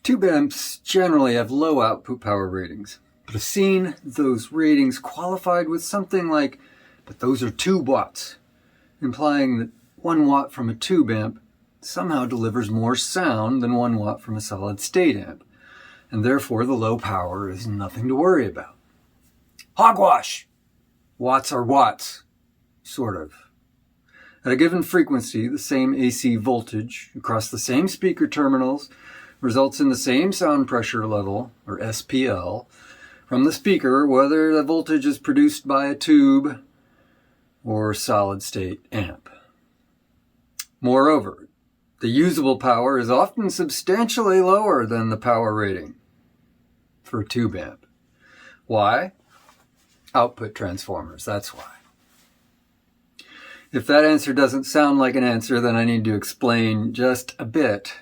Tube amps generally have low output power ratings, but I've seen those ratings qualified with something like, but those are 2 watts, implying that 1 watt from a tube amp somehow delivers more sound than 1 watt from a solid state amp, and therefore the low power is nothing to worry about. Hogwash! Watts are watts, sort of. At a given frequency, the same AC voltage across the same speaker terminals results in the same sound pressure level, or SPL, from the speaker, whether the voltage is produced by a tube or solid-state amp. Moreover, the usable power is often substantially lower than the power rating for a tube amp. Why? Output transformers, that's why. If that answer doesn't sound like an answer, then I need to explain just a bit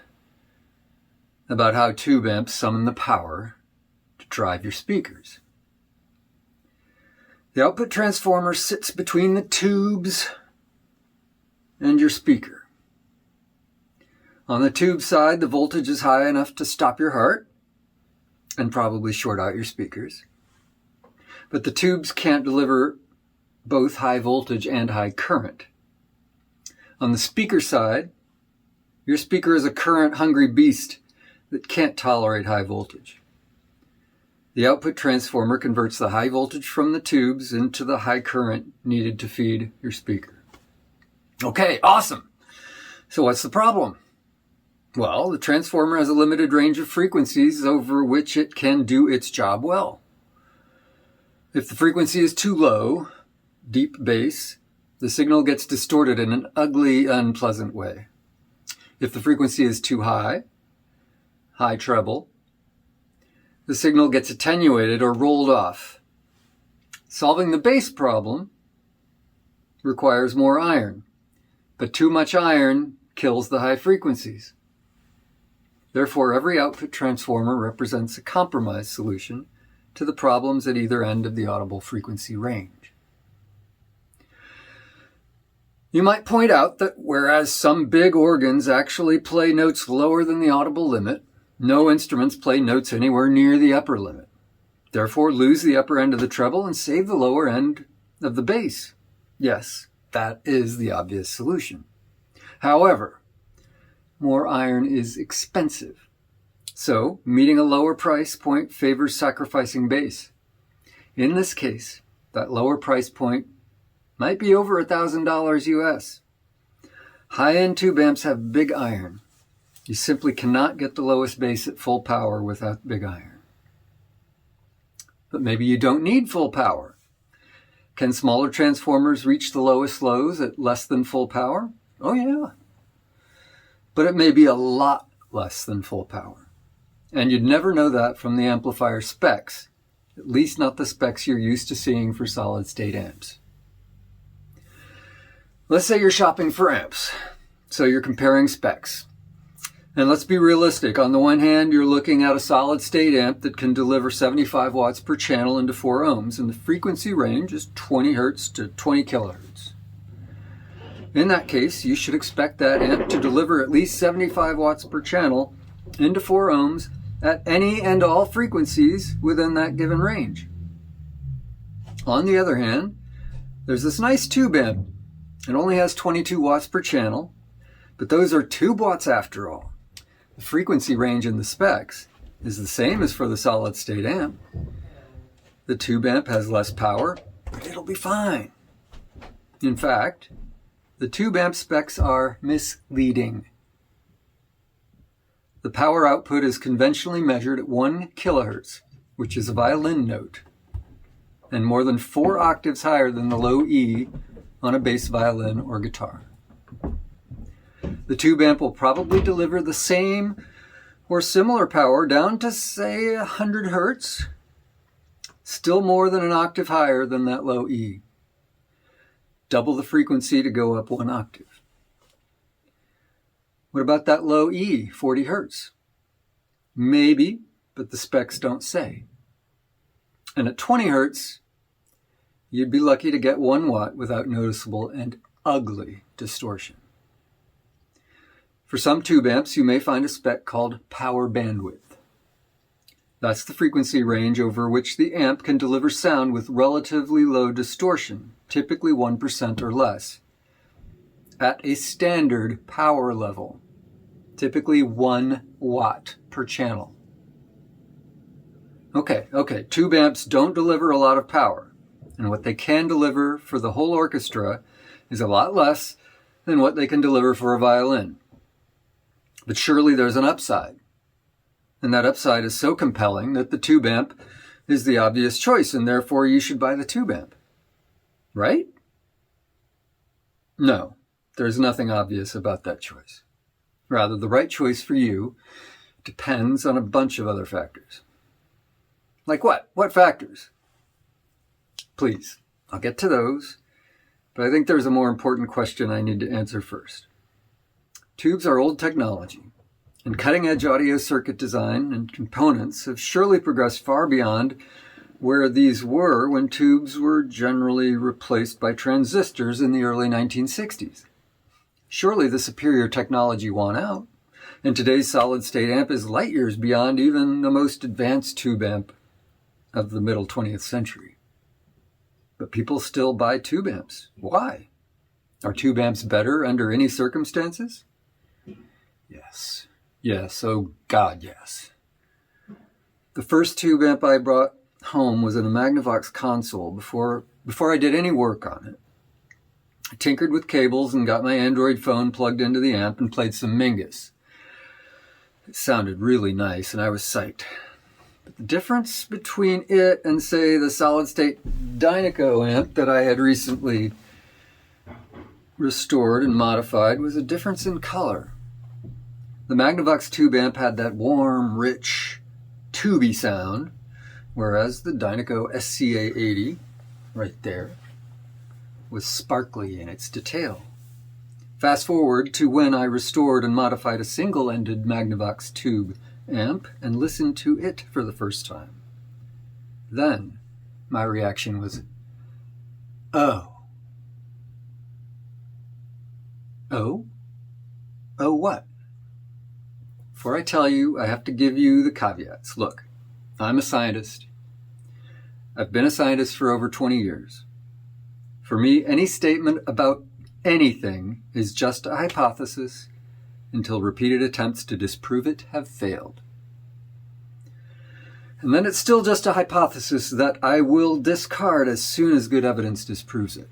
about how tube amps summon the power to drive your speakers. The output transformer sits between the tubes and your speaker. On the tube side, the voltage is high enough to stop your heart and probably short out your speakers. But the tubes can't deliver both high voltage and high current. On the speaker side, your speaker is a current-hungry beast that can't tolerate high voltage. The output transformer converts the high voltage from the tubes into the high current needed to feed your speaker. Okay, awesome. So what's the problem? Well, the transformer has a limited range of frequencies over which it can do its job well. If the frequency is too low, deep bass, the signal gets distorted in an ugly, unpleasant way. If the frequency is too high, high treble, the signal gets attenuated or rolled off. Solving the bass problem requires more iron, but too much iron kills the high frequencies. Therefore, every output transformer represents a compromise solution to the problems at either end of the audible frequency range. You might point out that whereas some big organs actually play notes lower than the audible limit, no instruments play notes anywhere near the upper limit. Therefore, lose the upper end of the treble and save the lower end of the bass. Yes, that is the obvious solution. However, more iron is expensive. So, meeting a lower price point favors sacrificing bass. In this case, that lower price point might be over $1,000 US. High-end tube amps have big iron. You simply cannot get the lowest bass at full power without big iron. But maybe you don't need full power. Can smaller transformers reach the lowest lows at less than full power? Oh yeah. But it may be a lot less than full power. And you'd never know that from the amplifier specs, at least not the specs you're used to seeing for solid-state amps. Let's say you're shopping for amps, so you're comparing specs. And let's be realistic. On the one hand, you're looking at a solid-state amp that can deliver 75 watts per channel into 4 ohms, and the frequency range is 20 hertz to 20 kilohertz. In that case, you should expect that amp to deliver at least 75 watts per channel into 4 ohms at any and all frequencies within that given range. On the other hand, there's this nice tube amp. It only has 22 watts per channel, but those are tube watts after all. The frequency range in the specs is the same as for the solid-state amp. The tube amp has less power, but it'll be fine. In fact, the tube amp specs are misleading. The power output is conventionally measured at 1 kilohertz, which is a violin note, and more than 4 octaves higher than the low E on a bass violin or guitar. The tube amp will probably deliver the same or similar power down to, say, 100 hertz, still more than an octave higher than that low E. Double the frequency to go up 1 octave. What about that low E, 40 hertz? Maybe, but the specs don't say. And at 20 hertz, you'd be lucky to get 1 watt without noticeable and ugly distortion. For some tube amps, you may find a spec called power bandwidth. That's the frequency range over which the amp can deliver sound with relatively low distortion, typically 1% or less, at a standard power level, typically 1 watt per channel. Okay, tube amps don't deliver a lot of power, and what they can deliver for the whole orchestra is a lot less than what they can deliver for a violin. But surely there's an upside. And that upside is so compelling that the tube amp is the obvious choice, and therefore you should buy the tube amp. Right? No, there's nothing obvious about that choice. Rather, the right choice for you depends on a bunch of other factors. Like what? What factors? Please, I'll get to those, but I think there's a more important question I need to answer first. Tubes are old technology, and cutting-edge audio circuit design and components have surely progressed far beyond where these were when tubes were generally replaced by transistors in the early 1960s. Surely the superior technology won out, and today's solid-state amp is light years beyond even the most advanced tube amp of the middle 20th century. But people still buy tube amps. Why? Are tube amps better under any circumstances? Yes. Yes, oh God, yes. The first tube amp I brought home was in a Magnavox console before I did any work on it. I tinkered with cables and got my Android phone plugged into the amp and played some Mingus. It sounded really nice and I was psyched. But the difference between it and, say, the solid-state Dynaco amp that I had recently restored and modified was a difference in color. The Magnavox tube amp had that warm, rich, tubey sound, whereas the Dynaco SCA-80, right there, was sparkly in its detail. Fast forward to when I restored and modified a single-ended Magnavox tube amp and listened to it for the first time. Then my reaction was, oh. Oh? Oh what? Before I tell you, I have to give you the caveats. Look, I'm a scientist. I've been a scientist for over 20 years. For me, any statement about anything is just a hypothesis until repeated attempts to disprove it have failed. And then it's still just a hypothesis that I will discard as soon as good evidence disproves it.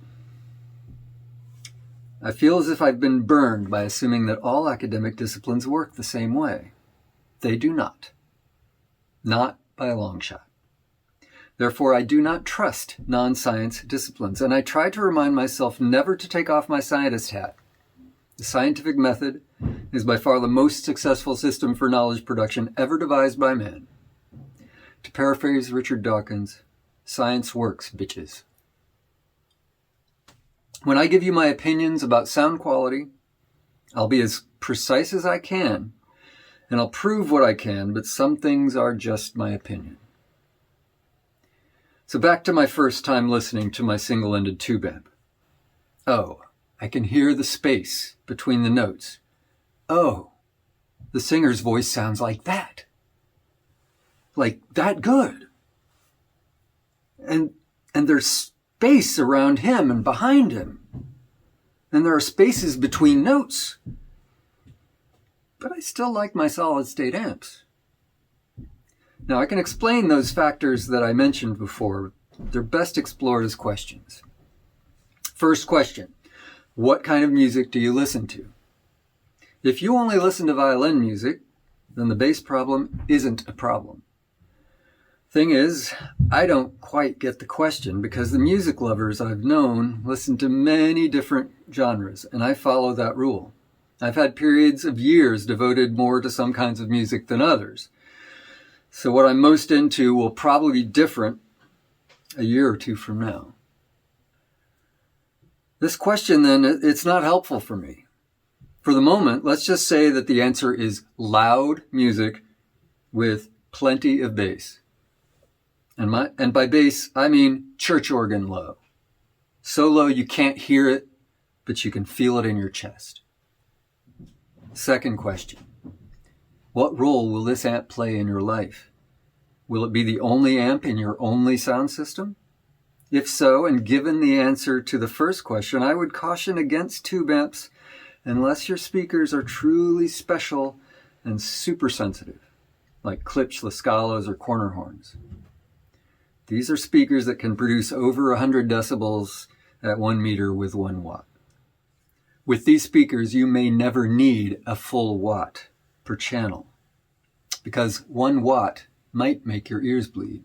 I feel as if I've been burned by assuming that all academic disciplines work the same way. They do not. Not by a long shot. Therefore, I do not trust non-science disciplines, and I try to remind myself never to take off my scientist hat. The scientific method is by far the most successful system for knowledge production ever devised by man. To paraphrase Richard Dawkins, science works, bitches. When I give you my opinions about sound quality, I'll be as precise as I can, and I'll prove what I can, but some things are just my opinion. So back to my first time listening to my single-ended tube amp. Oh, I can hear the space between the notes. Oh, the singer's voice sounds like that. Like that good. And there's space around him and behind him. And there are spaces between notes. But I still like my solid-state amps. Now, I can explain those factors that I mentioned before. They're best explored as questions. First question, what kind of music do you listen to? If you only listen to violin music, then the bass problem isn't a problem. Thing is, I don't quite get the question because the music lovers I've known listen to many different genres, and I follow that rule. I've had periods of years devoted more to some kinds of music than others. So what I'm most into will probably be different a year or two from now. This question, then, it's not helpful for me. For the moment, let's just say that the answer is loud music with plenty of bass. And by bass, I mean church organ low. So low you can't hear it, but you can feel it in your chest. Second question, what role will this amp play in your life? Will it be the only amp in your only sound system? If so, and given the answer to the first question, I would caution against tube amps unless your speakers are truly special and super sensitive, like Klipsch, Lascalas, or corner horns. These are speakers that can produce over 100 decibels at 1 meter with 1 watt. With these speakers, you may never need a full watt per channel, because 1 watt might make your ears bleed.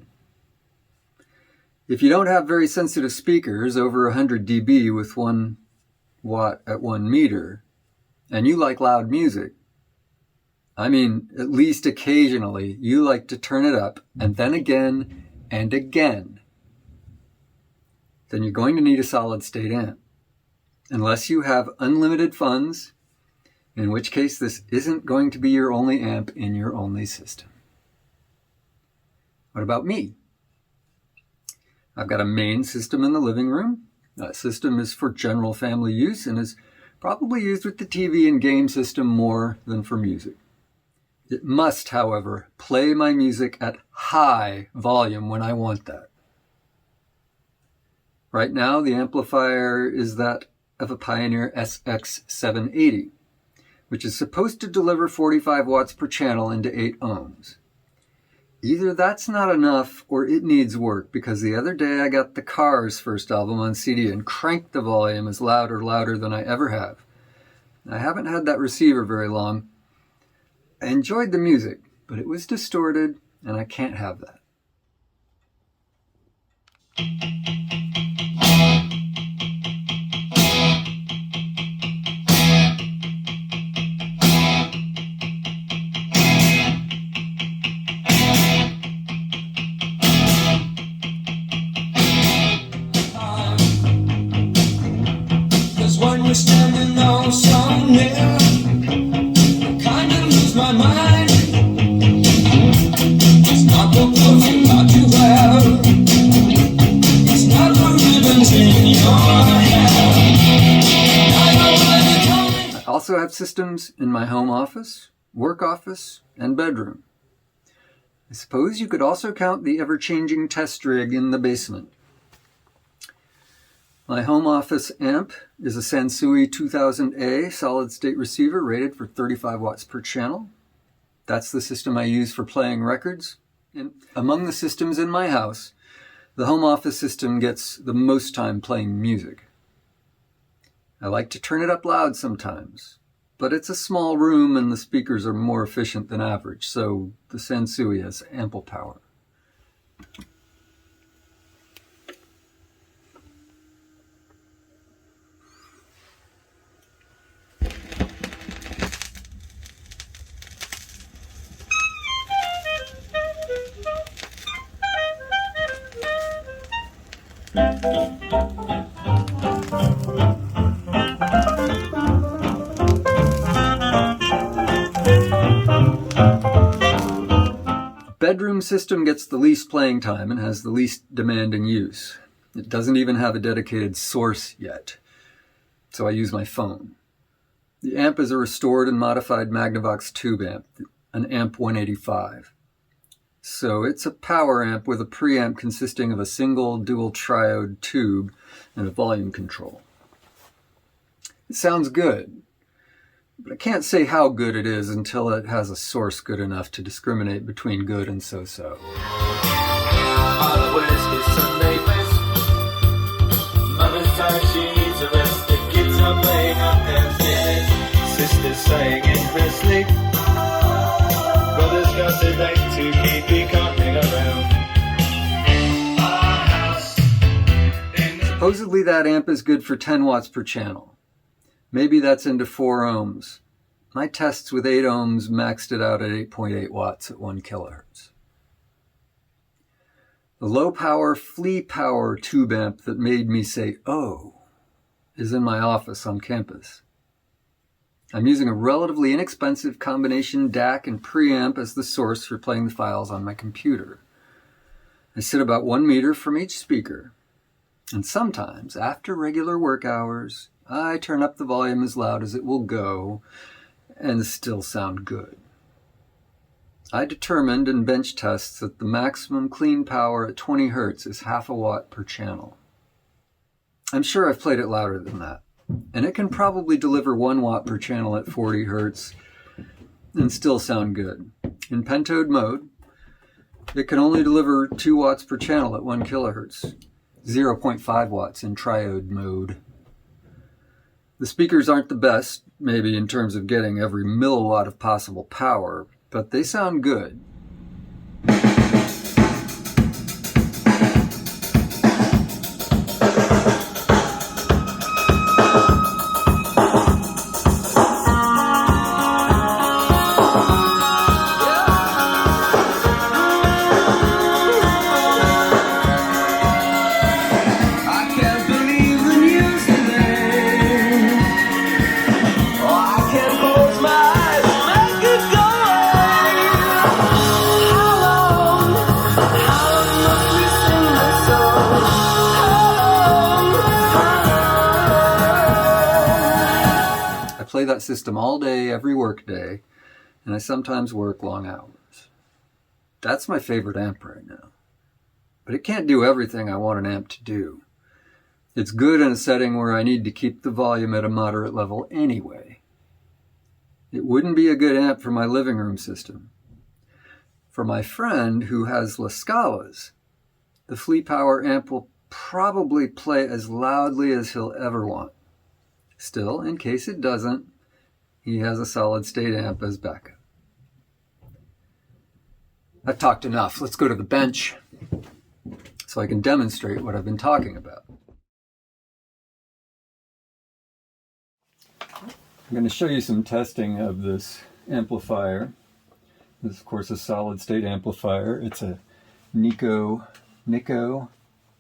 If you don't have very sensitive speakers over 100 dB with 1 watt at 1 meter, and you like loud music, I mean, at least occasionally, you like to turn it up and then again and again, then you're going to need a solid state amp. Unless you have unlimited funds, in which case this isn't going to be your only amp in your only system. What about me? I've got a main system in the living room. That system is for general family use and is probably used with the TV and game system more than for music. It must, however, play my music at high volume when I want that. Right now, the amplifier is that of a Pioneer SX780, which is supposed to deliver 45 watts per channel into 8 ohms. Either that's not enough or it needs work, because the other day I got the Cars' first album on CD and cranked the volume as louder than I ever have. I haven't had that receiver very long. I enjoyed the music, but it was distorted, and I can't have that. When we're standing all so near, I kind of lose my mind. It's not the clothes you got to wear, it's not the ribbons in your hair. I also have systems in my home office, work office, and bedroom. I suppose you could also count the ever-changing test rig in the basement. My home office amp is a Sansui 2000A solid-state receiver rated for 35 watts per channel. That's the system I use for playing records. And among the systems in my house, the home office system gets the most time playing music. I like to turn it up loud sometimes, but it's a small room and the speakers are more efficient than average, so the Sansui has ample power. Bedroom system gets the least playing time and has the least demanding use. It doesn't even have a dedicated source yet, so I use my phone. The amp is a restored and modified Magnavox tube amp, an Amp 185. So it's a power amp with a preamp consisting of a single dual triode tube and a volume control. It sounds good, but I can't say how good it is until it has a source good enough to discriminate between good and so-so. Father wears his Sunday best. Mother's tired, she needs a rest. The kids are playing up downstairs. Sisters saying in her sleep. Brothers gossiping to keep you coming around. Our house. Supposedly that amp is good for 10 watts per channel. Maybe that's into 4 ohms. My tests with 8 ohms maxed it out at 8.8 watts at 1 kilohertz. The low-power flea power tube amp that made me say, oh, is in my office on campus. I'm using a relatively inexpensive combination DAC and preamp as the source for playing the files on my computer. I sit about 1 meter from each speaker. And sometimes, after regular work hours, I turn up the volume as loud as it will go and still sound good. I determined in bench tests that the maximum clean power at 20 Hertz is half a watt per channel. I'm sure I've played it louder than that, and it can probably deliver 1 watt per channel at 40 Hertz and still sound good. In pentode mode, it can only deliver 2 watts per channel at 1 kilohertz, 0.5 watts in triode mode. The speakers aren't the best, maybe in terms of getting every milliwatt of possible power, but they sound good. I play that system all day, every work day, and I sometimes work long hours. That's my favorite amp right now. But it can't do everything I want an amp to do. It's good in a setting where I need to keep the volume at a moderate level anyway. It wouldn't be a good amp for my living room system. For my friend who has La Scalas, the Flea Power amp will probably play as loudly as he'll ever want. Still, in case it doesn't, he has a solid state amp as backup. I've talked enough. Let's go to the bench so I can demonstrate what I've been talking about. I'm going to show you some testing of this amplifier. This is, of course, a solid state amplifier. It's a Nikko, Nikko,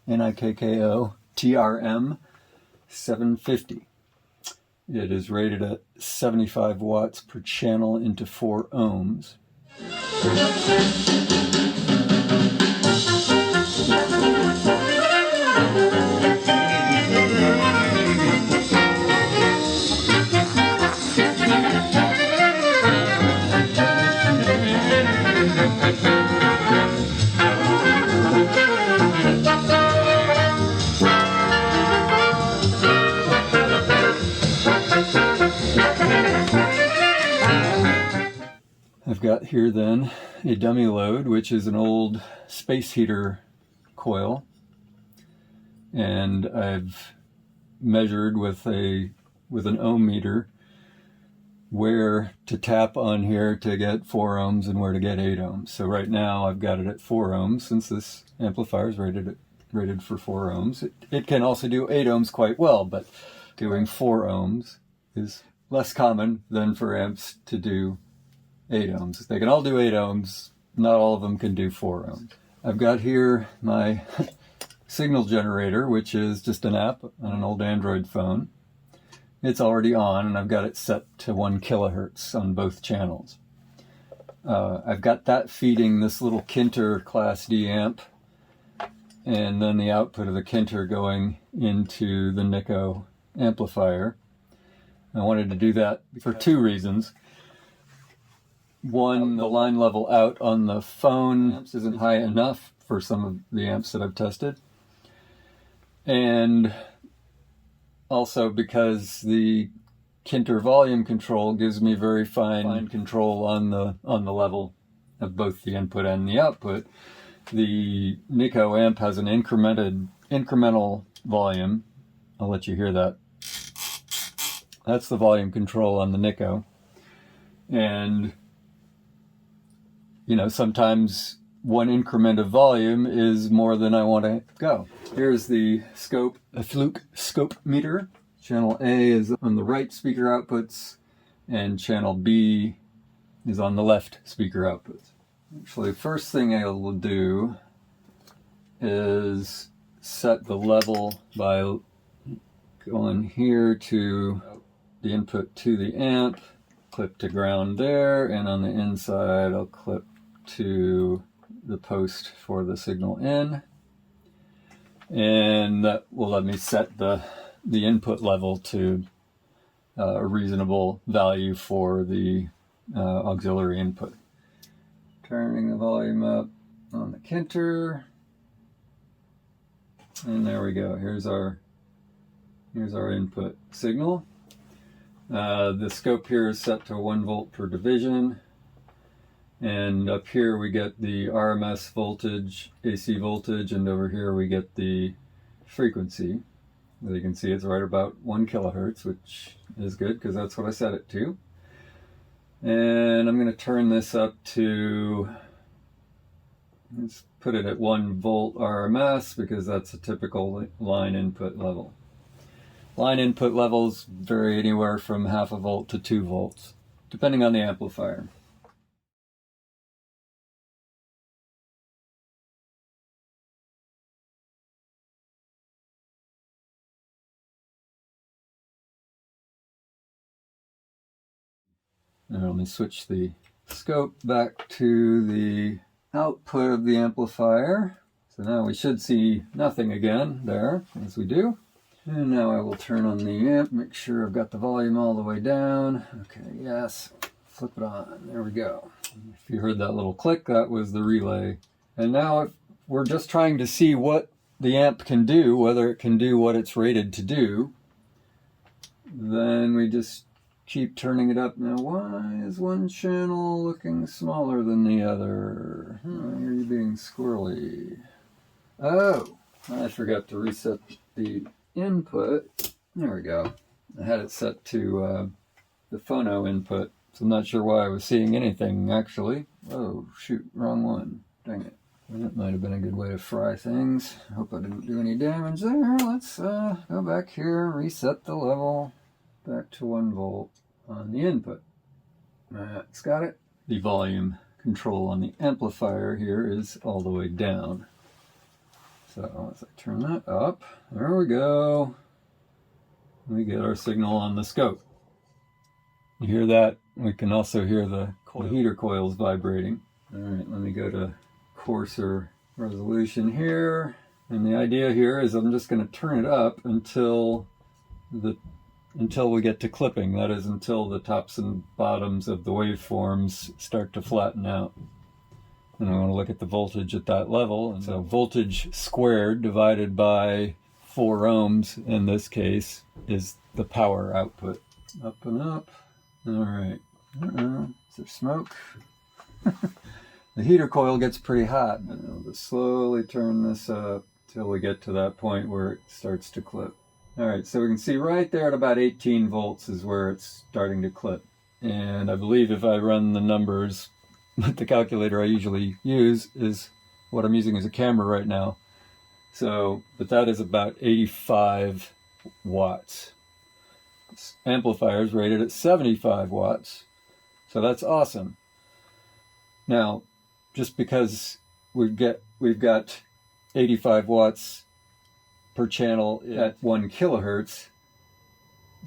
TRM 750. It is rated at 75 watts per channel into 4 ohms. I've got here then a dummy load, which is an old space heater coil, and I've measured with an ohm meter where to tap on here to get 4 ohms and where to get 8 ohms. So right now I've got it at 4 ohms since this amplifier is rated for 4 ohms. It can also do 8 ohms quite well, but doing 4 ohms is less common than for amps to do 8 ohms. They can all do 8 ohms, not all of them can do 4 ohms. I've got here my signal generator, which is just an app on an old Android phone. It's already on, and I've got it set to 1 kilohertz on both channels. I've got that feeding this little Kinter Class D amp, and then the output of the Kinter going into the Nikko amplifier. I wanted to do that for 2 reasons. One, the line level out on the phone isn't high enough for some of the amps that I've tested. And also because the Kinter volume control gives me very fine control on the level of both the input and the output. The Nikko amp has an incremental volume. I'll let you hear that. That's the volume control on the Nikko. And sometimes one increment of volume is more than I want to go. Here's the Fluke scope meter. Channel A is on the right speaker outputs, and channel B is on the left speaker outputs. Actually, first thing I will do is set the level by going here to the input to the amp, clip to ground there, and on the inside I'll clip to the post for the signal in, and that will let me set the input level to a reasonable value for the auxiliary input. Turning the volume up on the Kinter. And there we go. Here's our input signal. The scope here is set to 1 volt per division. And up here we get the RMS voltage, AC voltage, and over here we get the frequency. As you can see, it's right about 1 kilohertz, which is good because that's what I set it to. And I'm going to turn this up to, let's put it at 1 volt RMS because that's a typical line input level. Line input levels vary anywhere from 0.5 volt to 2 volts, depending on the amplifier. Now let me switch the scope back to the output of the amplifier. So now we should see nothing again there, as we do. And now I will turn on the amp, make sure I've got the volume all the way down. Okay, yes, flip it on, there we go. If you heard that little click, that was the relay. And now if we're just trying to see what the amp can do, whether it can do what it's rated to do, then we just keep turning it up. Now, why is one channel looking smaller than the other? Why are you being squirrely? Oh, I forgot to reset the input. There we go. I had it set to the phono input, so I'm not sure why I was seeing anything, actually. Oh, shoot, wrong one. Dang it. That might have been a good way to fry things. I hope I didn't do any damage there. Let's go back here, reset the level back to 1 volt on the input. That's got it. The volume control on the amplifier here is all the way down. So as I turn that up, there we go. We get our signal on the scope. You hear that? We can also hear the heater coils vibrating. All right, let me go to coarser resolution here. And the idea here is I'm just going to turn it up until we get to clipping. That is, until the tops and bottoms of the waveforms start to flatten out. And I want to look at the voltage at that level. And so voltage squared divided by 4 ohms in this case is the power output. Up and up. All right. Is there smoke? The heater coil gets pretty hot. And I'll just slowly turn this up till we get to that point where it starts to clip. All right, so we can see right there at about 18 volts is where it's starting to clip. And I believe if I run the numbers with the calculator I usually use is what I'm using as a camera right now. So, but that is about 85 watts. This amplifier is rated at 75 watts. So that's awesome. Now, just because we've got 85 watts per channel at 1 kilohertz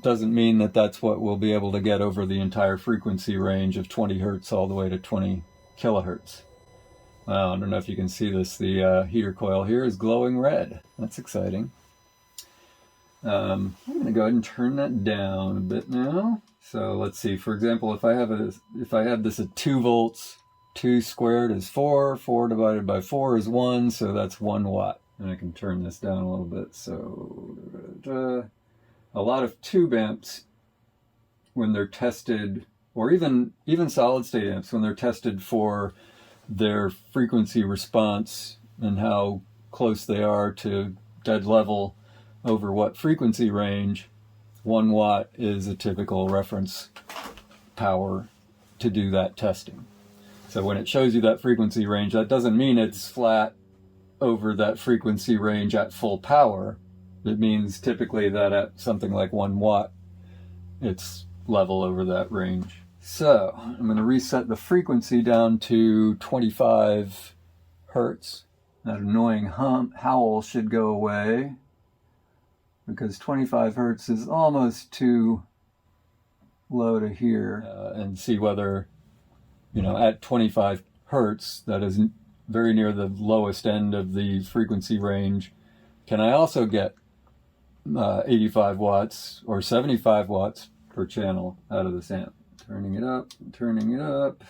doesn't mean that that's what we'll be able to get over the entire frequency range of 20 hertz all the way to 20 kilohertz. Wow, I don't know if you can see this. The heater coil here is glowing red. That's exciting. I'm going to go ahead and turn that down a bit now. So let's see. For example, if I have this at 2 volts, 2 squared is 4. 4 divided by 4 is 1, so that's 1 watt. And I can turn this down a little bit. So a lot of tube amps, when they're tested, or even solid state amps, when they're tested for their frequency response and how close they are to dead level over what frequency range, 1 watt is a typical reference power to do that testing. So when it shows you that frequency range, that doesn't mean it's flat over that frequency range at full power. It means typically that at something like 1 watt, it's level over that range. So I'm going to reset the frequency down to 25 hertz. That annoying howl should go away because 25 hertz is almost too low to hear. And see whether, at 25 hertz, that is very near the lowest end of the frequency range, can I also get 85 watts or 75 watts per channel out of this amp? Turning it up,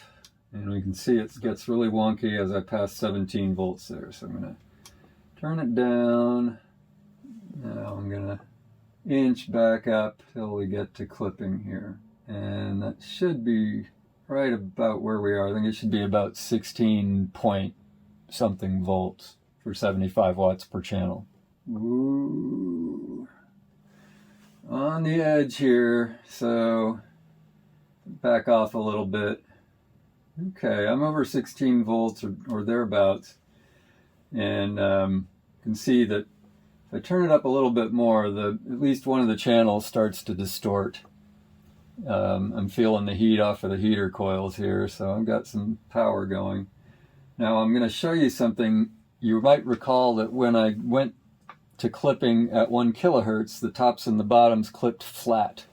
And we can see it gets really wonky as I pass 17 volts there. So I'm going to turn it down. Now I'm going to inch back up till we get to clipping here. And that should be right about where we are. I think it should be about 16 point something volts for 75 watts per channel. Ooh. On the edge here, so back off a little bit. Okay, I'm over 16 volts or thereabouts, and you can see that if I turn it up a little bit more, at least one of the channels starts to distort. I'm feeling the heat off of the heater coils here, so I've got some power going. Now I'm going to show you something. You might recall that when I went to clipping at 1 kilohertz, the tops and the bottoms clipped flat.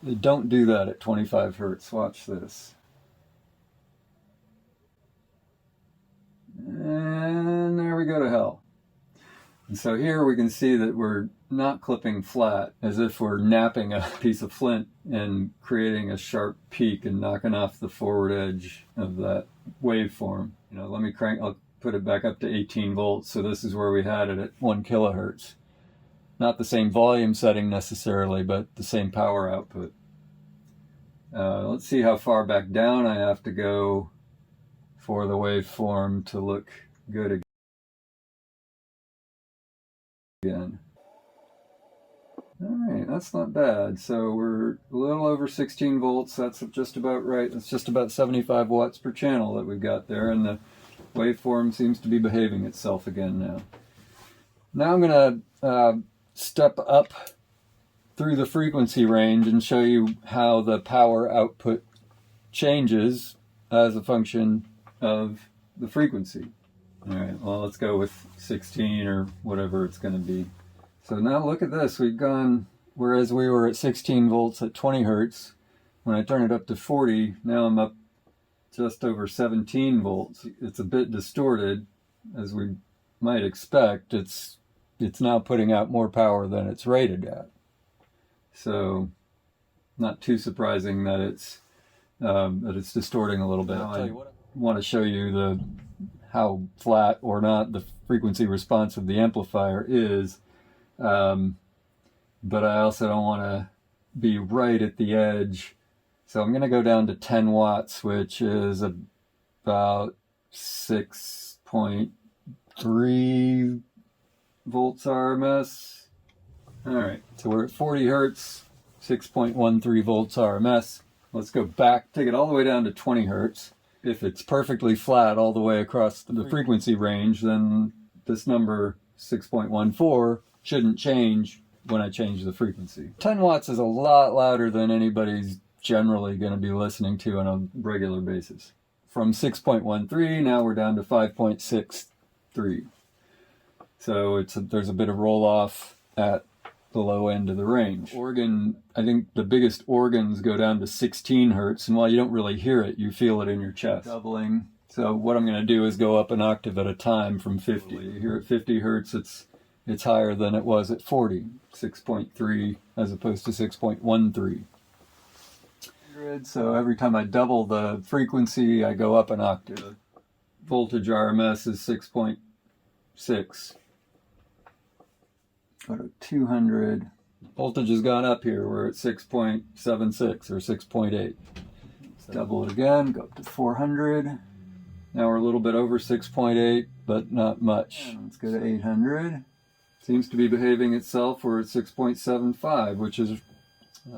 They don't do that at 25 hertz. Watch this. And there we go to hell. And so here we can see that we're not clipping flat, as if we're napping a piece of flint and creating a sharp peak and knocking off the forward edge of that waveform. You know, I'll put it back up to 18 volts. So this is where we had it at 1 kilohertz. Not the same volume setting necessarily, but the same power output. Let's see how far back down I have to go for the waveform to look good again. Alright, that's not bad. So we're a little over 16 volts. That's just about right. That's just about 75 watts per channel that we've got there, and the waveform seems to be behaving itself again now. Now I'm going to step up through the frequency range and show you how the power output changes as a function of the frequency. Alright, well, let's go with 16 or whatever it's going to be. So now look at this. We've gone, whereas we were at 16 volts at 20 hertz, when I turn it up to 40, now I'm up just over 17 volts. It's a bit distorted, as we might expect. It's now putting out more power than it's rated at. So, not too surprising that it's distorting a little bit. I want to show you how flat or not the frequency response of the amplifier is, but I also don't want to be right at the edge. So I'm going to go down to 10 watts, which is about 6.3 volts RMS. All right, so we're at 40 hertz, 6.13 volts RMS. Let's go back, take it all the way down to 20 hertz. If it's perfectly flat all the way across the frequency range, then this number 6.14 shouldn't change when I change the frequency. 10 watts is a lot louder than anybody's generally going to be listening to on a regular basis. From 6.13, now we're down to 5.63. So there's a bit of roll off at the low end of the range. Organ, I think the biggest organs go down to 16 hertz, and while you don't really hear it, you feel it in your chest. Doubling. So what I'm going to do is go up an octave at a time from 50. Here at 50 hertz, it's higher than it was at 40, 6.3 as opposed to 6.13. So every time I double the frequency, I go up an octave. Voltage RMS is 6.6. Go to 200. Voltage has gone up here. We're at 6.76 or 6.8. Double it again, go up to 400. Now we're a little bit over 6.8, but not much. And let's go to 800. Seems to be behaving itself. We're at 6.75, which is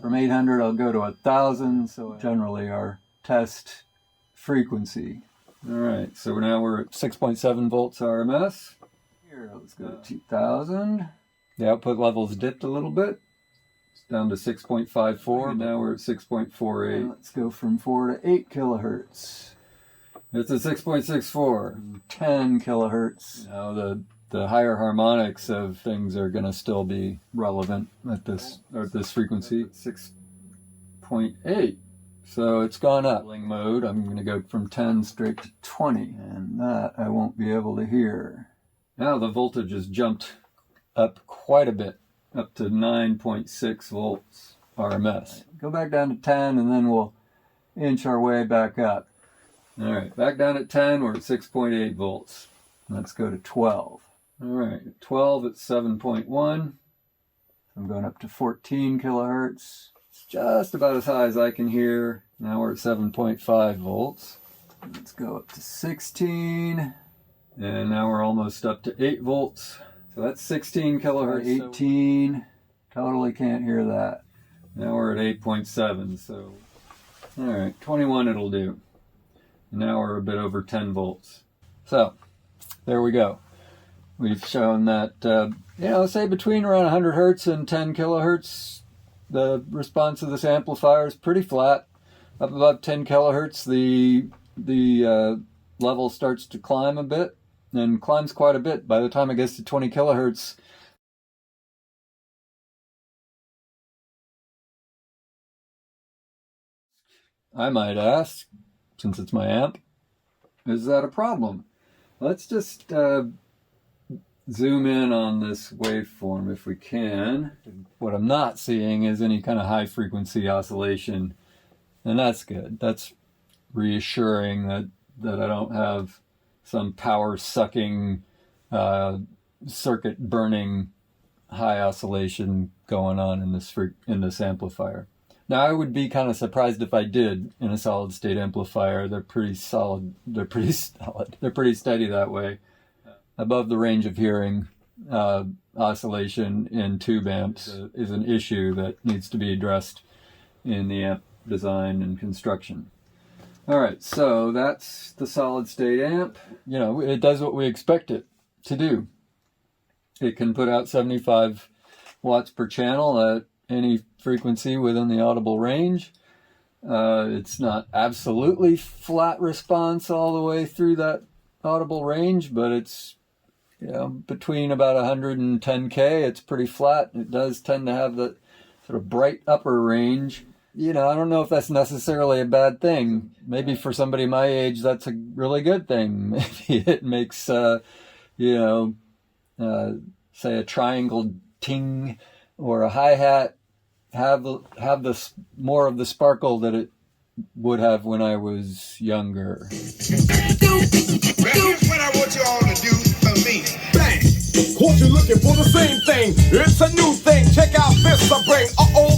from 800 I'll go to 1,000. So generally our test frequency. All right, so now we're at 6.7 volts RMS. Here, let's go to 2,000. The output level's dipped a little bit. It's down to 6.54. Now we're at 6.48. Let's go from 4 to 8 kilohertz. It's at 6.64. 10 kilohertz. Now the higher harmonics of things are going to still be relevant at this frequency. 6.8. So it's gone up. Mode. I'm going to go from 10 straight to 20, and that I won't be able to hear. Now the voltage has jumped up quite a bit, up to 9.6 volts RMS. Go back down to 10, and then we'll inch our way back up. All right, back down at 10, we're at 6.8 volts. Let's go to 12. All right, 12 at 7.1. I'm going up to 14 kilohertz. It's just about as high as I can hear. Now we're at 7.5 volts. Let's go up to 16. And now we're almost up to 8 volts. So that's 16 kilohertz, 18. Totally can't hear that. Now we're at 8.7, so all right, 21 it'll do. Now we're a bit over 10 volts. So there we go. We've shown that, say between around 100 hertz and 10 kilohertz, the response of this amplifier is pretty flat. Up above 10 kilohertz, the level starts to climb a bit, and climbs quite a bit. By the time it gets to 20 kilohertz, I might ask, since it's my amp, is that a problem? Let's just zoom in on this waveform if we can. What I'm not seeing is any kind of high frequency oscillation, and that's good. That's reassuring that I don't have some power sucking, circuit burning high oscillation going on in this amplifier. Now, I would be kind of surprised if I did in a solid state amplifier. They're pretty solid. They're pretty solid. They're pretty steady that way. Above the range of hearing, oscillation in tube amps is an issue that needs to be addressed in the amp design and construction. All right, so that's the solid state amp. It does what we expect it to do. It can put out 75 watts per channel at any frequency within the audible range. It's not absolutely flat response all the way through that audible range, but it's between about 100 and 10K, it's pretty flat. It does tend to have the sort of bright upper range. I don't know if that's necessarily a bad thing. Maybe for somebody my age, that's a really good thing. Maybe it makes, say a triangle ting or a hi-hat have the more of the sparkle that it would have when I was younger. Here's what I want you all to do for me. Bang! Caught you looking for the same thing. It's a new thing. Check out this I bring.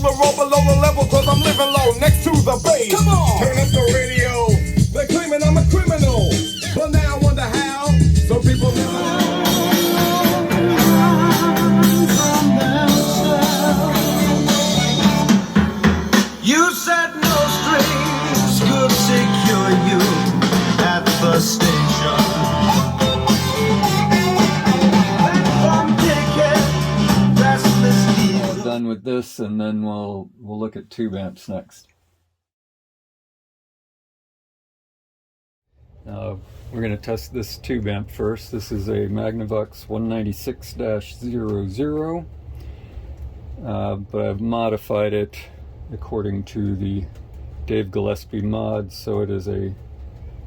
The roll below the level, cause I'm living low next to the base. Come on! Turn up the radio. They're claiming I'm a criminal. But now I wonder how some people You said no strings could secure you at the station. Platform ticket, restless leave. We're done with this, and then we'll look at tube amps next. We're going to test this tube amp first. This is a Magnavox 196-00, but I've modified it according to the Dave Gillespie mods, so it is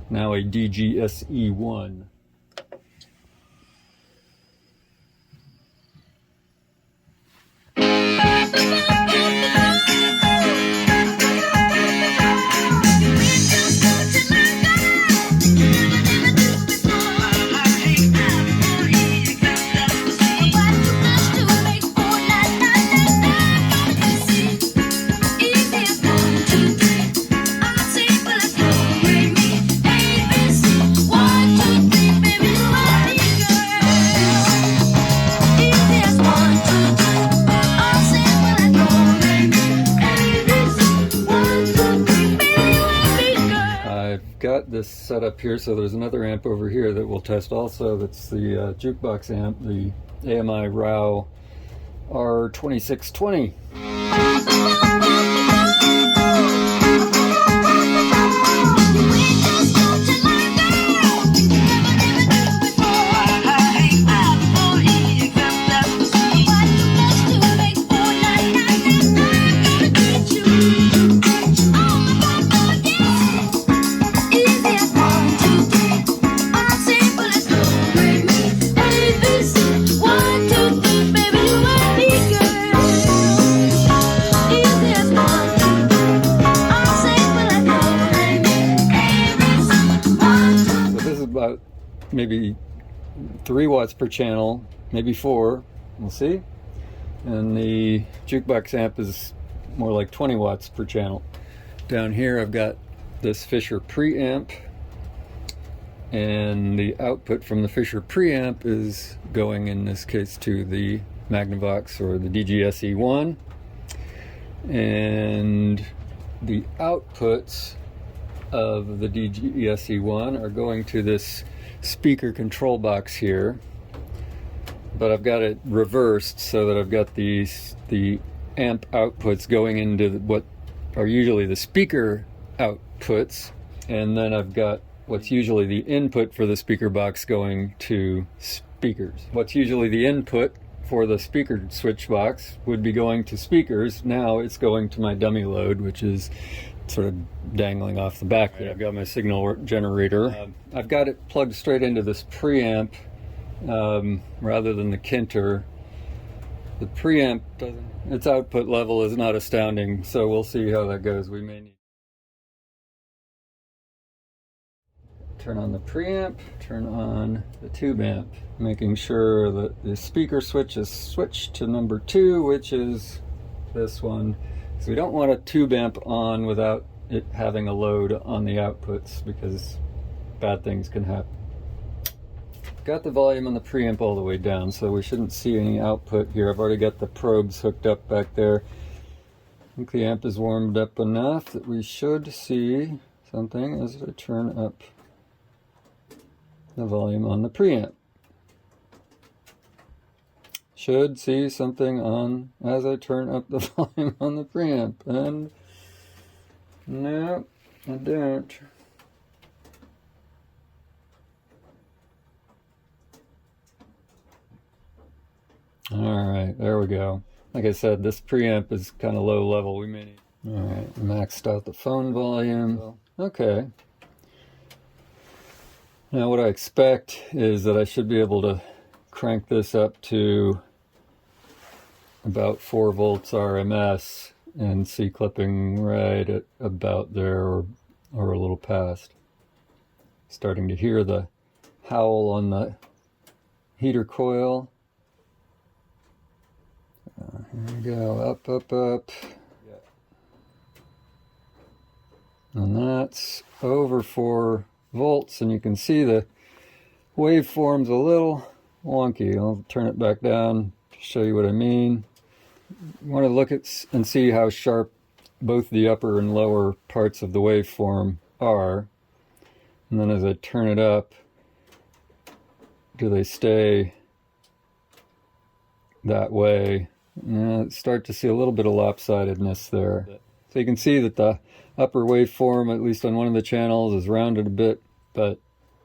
now a DGSE1. Got this set up here, so there's another amp over here that we'll test also. That's the jukebox amp, the AMI RAW R2620. Easy maybe 3 watts per channel, maybe 4, we'll see. And the jukebox amp is more like 20 watts per channel. Down here I've got this Fisher preamp, and the output from the Fisher preamp is going, in this case, to the Magnavox or the DGSE1, and the outputs of the DGSE1 are going to this speaker control box here, but I've got it reversed so that I've got the amp outputs going into what are usually the speaker outputs, and then I've got what's usually the input for the speaker box going to speakers. What's usually the input for the speaker switch box would be going to speakers. Now it's going to my dummy load, which is sort of dangling off the back there. I've got my signal generator. I've got it plugged straight into this preamp rather than the Kinter. The preamp doesn't, its output level is not astounding, so we'll see how that goes. We may need turn on the preamp, turn on the tube amp, making sure that the speaker switch is switched to number 2, which is this one. So we don't want a tube amp on without it having a load on the outputs, because bad things can happen. Got the volume on the preamp all the way down, so we shouldn't see any output here. I've already got the probes hooked up back there. I think the amp is warmed up enough that we should see something as I turn up the volume on the preamp. Should see something on as I turn up the volume on the preamp, and no, I don't. Alright, there we go. Like I said, this preamp is kind of low level. We may need. Alright, maxed out the phone volume. Okay. Now what I expect is that I should be able to crank this up to about 4 volts RMS and see clipping right at about there, or a little past. Starting to hear the howl on the heater coil. Here we go, up, up, up. And that's over 4 volts, and you can see the waveform's a little wonky. I'll turn it back down to show you what I mean. You want to look at and see how sharp both the upper and lower parts of the waveform are. And then as I turn it up, do they stay that way? Start to see a little bit of lopsidedness there. So you can see that the upper waveform, at least on one of the channels, is rounded a bit, but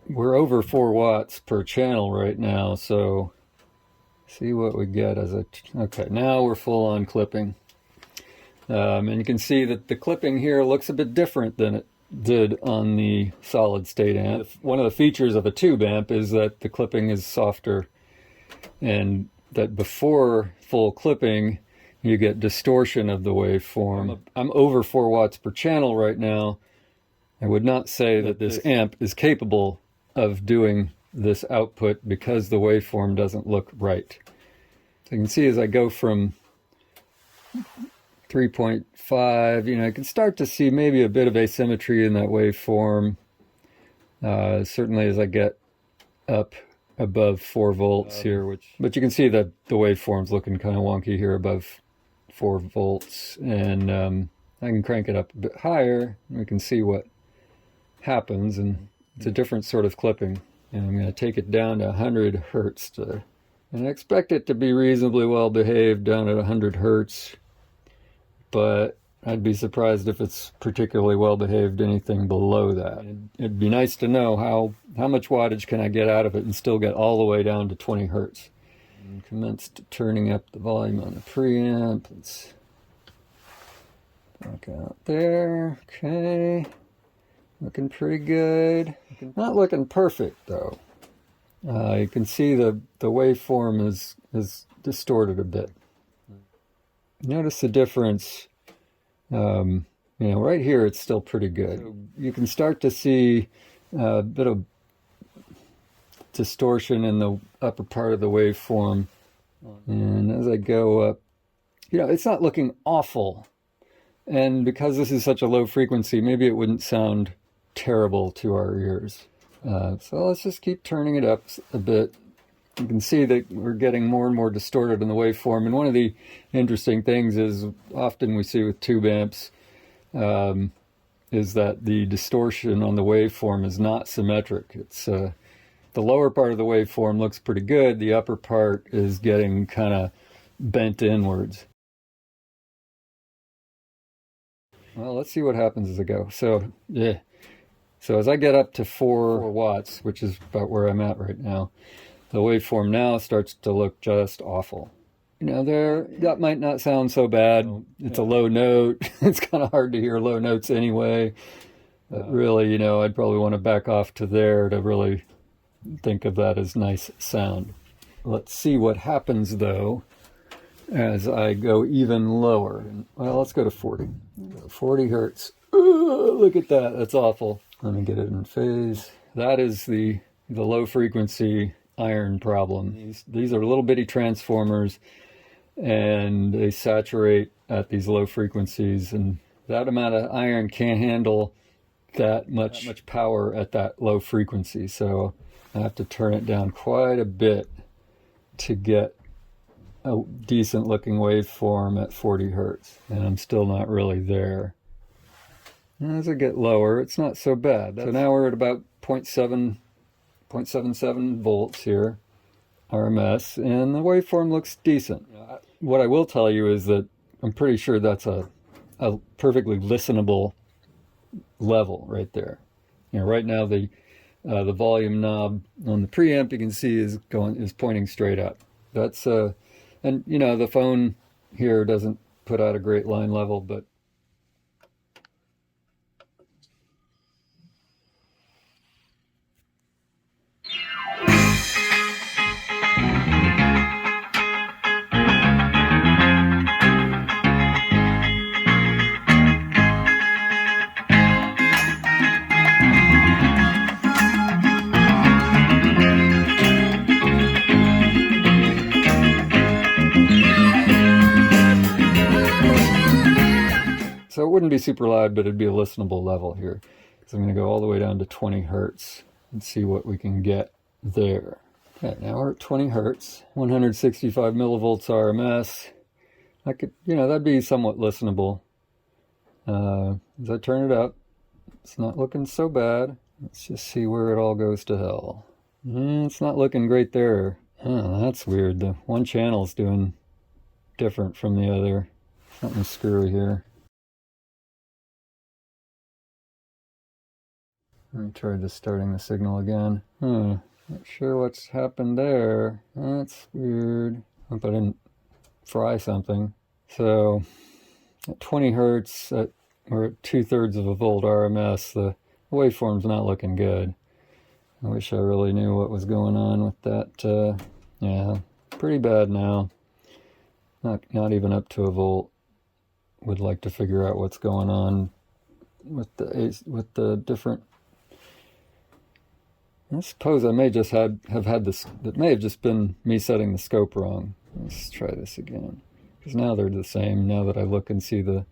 we're over 4 watts per channel right now, so see what we get as a... Okay, now we're full on clipping. And you can see that the clipping here looks a bit different than it did on the solid state amp. One of the features of a tube amp is that the clipping is softer, and that before full clipping you get distortion of the waveform. I'm over 4 watts per channel right now. I would not say that this amp is capable of doing this output because the waveform doesn't look right. So you can see as I go from 3.5, I can start to see maybe a bit of asymmetry in that waveform. Certainly as I get up above 4 volts here, but you can see that the waveform's looking kind of wonky here above 4 volts, and I can crank it up a bit higher and we can see what happens, and it's a different sort of clipping. And I'm going to take it down to 100 hertz and I expect it to be reasonably well behaved down at 100 hertz, but I'd be surprised if it's particularly well behaved anything below that. It'd be nice to know how much wattage can I get out of it and still get all the way down to 20 hertz. And commenced turning up the volume on the preamp. Let's back out there. Okay, looking pretty good. Not looking perfect though. You can see the waveform is distorted a bit. Notice the difference. Right here it's still pretty good. So you can start to see a bit of distortion in the upper part of the waveform. And as I go up, it's not looking awful. And because this is such a low frequency, maybe it wouldn't sound terrible to our ears. So let's just keep turning it up a bit. You can see that we're getting more and more distorted in the waveform. And one of the interesting things is often we see with tube amps is that the distortion on the waveform is not symmetric. It's the lower part of the waveform looks pretty good. The upper part is getting kind of bent inwards. Well, let's see what happens as I go. So, yeah. So as I get up to 4 watts, which is about where I'm at right now, the waveform now starts to look just awful. That might not sound so bad. It's a low note. It's kind of hard to hear low notes anyway. But really, I'd probably want to back off to there to really think of that as nice sound. Let's see what happens, though, as I go even lower. Well, let's go to 40. 40 hertz. Ooh, look at that. That's awful. Let me get it in phase. That is the low frequency iron problem. These are little bitty transformers, and they saturate at these low frequencies, and that amount of iron can't handle that much power at that low frequency. So I have to turn it down quite a bit to get a decent looking waveform at 40 hertz, and I'm still not really there. And as I get lower, it's not so bad. So now we're at about 0.77 volts here, RMS, and the waveform looks decent. What I will tell you is that I'm pretty sure that's a perfectly listenable level right there. Right now the volume knob on the preamp, you can see is pointing straight up. That's and the phone here doesn't put out a great line level, but so it wouldn't be super loud, but it'd be a listenable level here. So I'm going to go all the way down to 20 hertz and see what we can get there. Okay, now we're at 20 hertz, 165 millivolts RMS. I could, that'd be somewhat listenable. As I turn it up, it's not looking so bad. Let's just see where it all goes to hell. It's not looking great there. Oh, that's weird. The one channel's doing different from the other. Something screwy here. Let me try just starting the signal again. Not sure what's happened there. That's weird. Hope I didn't fry something. So at 20 hertz, we're at 2/3 of a volt RMS. The waveform's not looking good. I wish I really knew what was going on with that. Yeah, pretty bad now. Not even up to a volt. Would like to figure out what's going on with the different. I suppose I may just have had this. It may have just been me setting the scope wrong. Let's try this again, because now they're the same. Now that I look and see the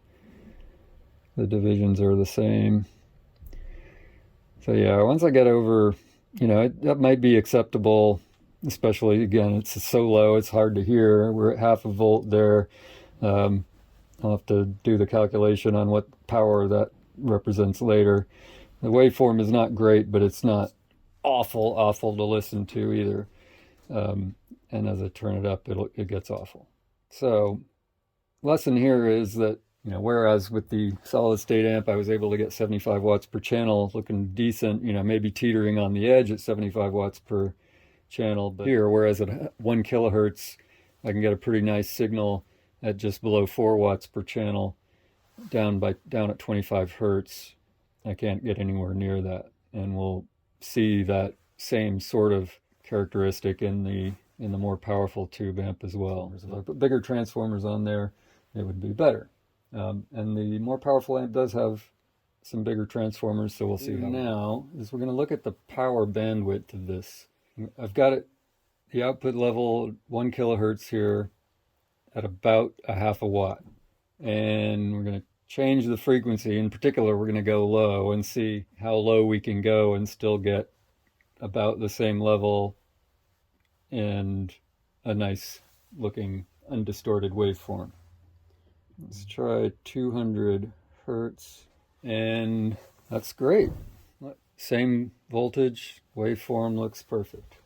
divisions are the same. So yeah, once I get over, that might be acceptable. Especially again, it's so low, it's hard to hear. We're at half a volt there. I'll have to do the calculation on what power that represents later. The waveform is not great, but it's not awful to listen to either. And as I turn it up, it gets awful. So lesson here is that, whereas with the solid state amp, I was able to get 75 watts per channel, looking decent, maybe teetering on the edge at 75 watts per channel. But here, whereas at 1 kilohertz, I can get a pretty nice signal at just below 4 watts per channel. Down at 25 hertz, I can't get anywhere near that. And we'll see that same sort of characteristic in the more powerful tube amp as well. If I put bigger transformers on there, it would be better. And the more powerful amp does have some bigger transformers, so we'll see. Now is we're going to look at the power bandwidth of this I've got it, the output level 1 kilohertz here at about a half a watt. And we're going to change the frequency. In particular, we're going to go low and see how low we can go and still get about the same level and a nice looking undistorted waveform. Let's try 200 hertz, and that's great. Same voltage, waveform looks perfect.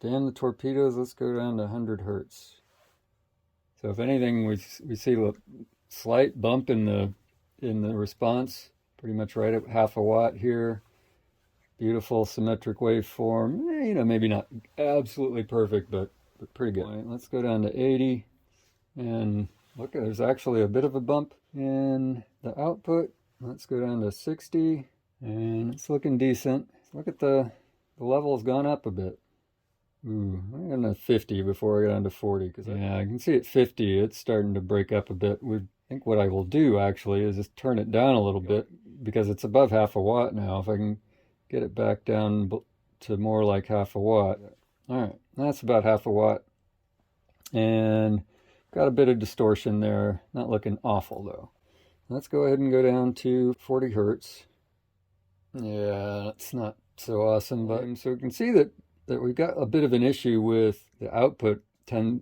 Damn the torpedoes, let's go down to 100 hertz. So if anything, we see a slight bump in the response, pretty much right at half a watt here. Beautiful symmetric waveform. You know, maybe not absolutely perfect, but pretty good. Right, let's go down to 80, and look, there's actually a bit of a bump in the output. Let's go down to 60, and it's looking decent. Look at the level's gone up a bit. Ooh, I'm going to 50 before I get down to 40, because yeah, I can see at 50 it's starting to break up a bit. I think what I will do actually is just turn it down a little bit, because it's above half a watt now. If I can get it back down to more like half a watt. All right, that's about half a watt. And got a bit of distortion there. Not looking awful though. Let's go ahead and go down to 40 hertz. Yeah, that's not so awesome, but so we can see that we've got a bit of an issue with the output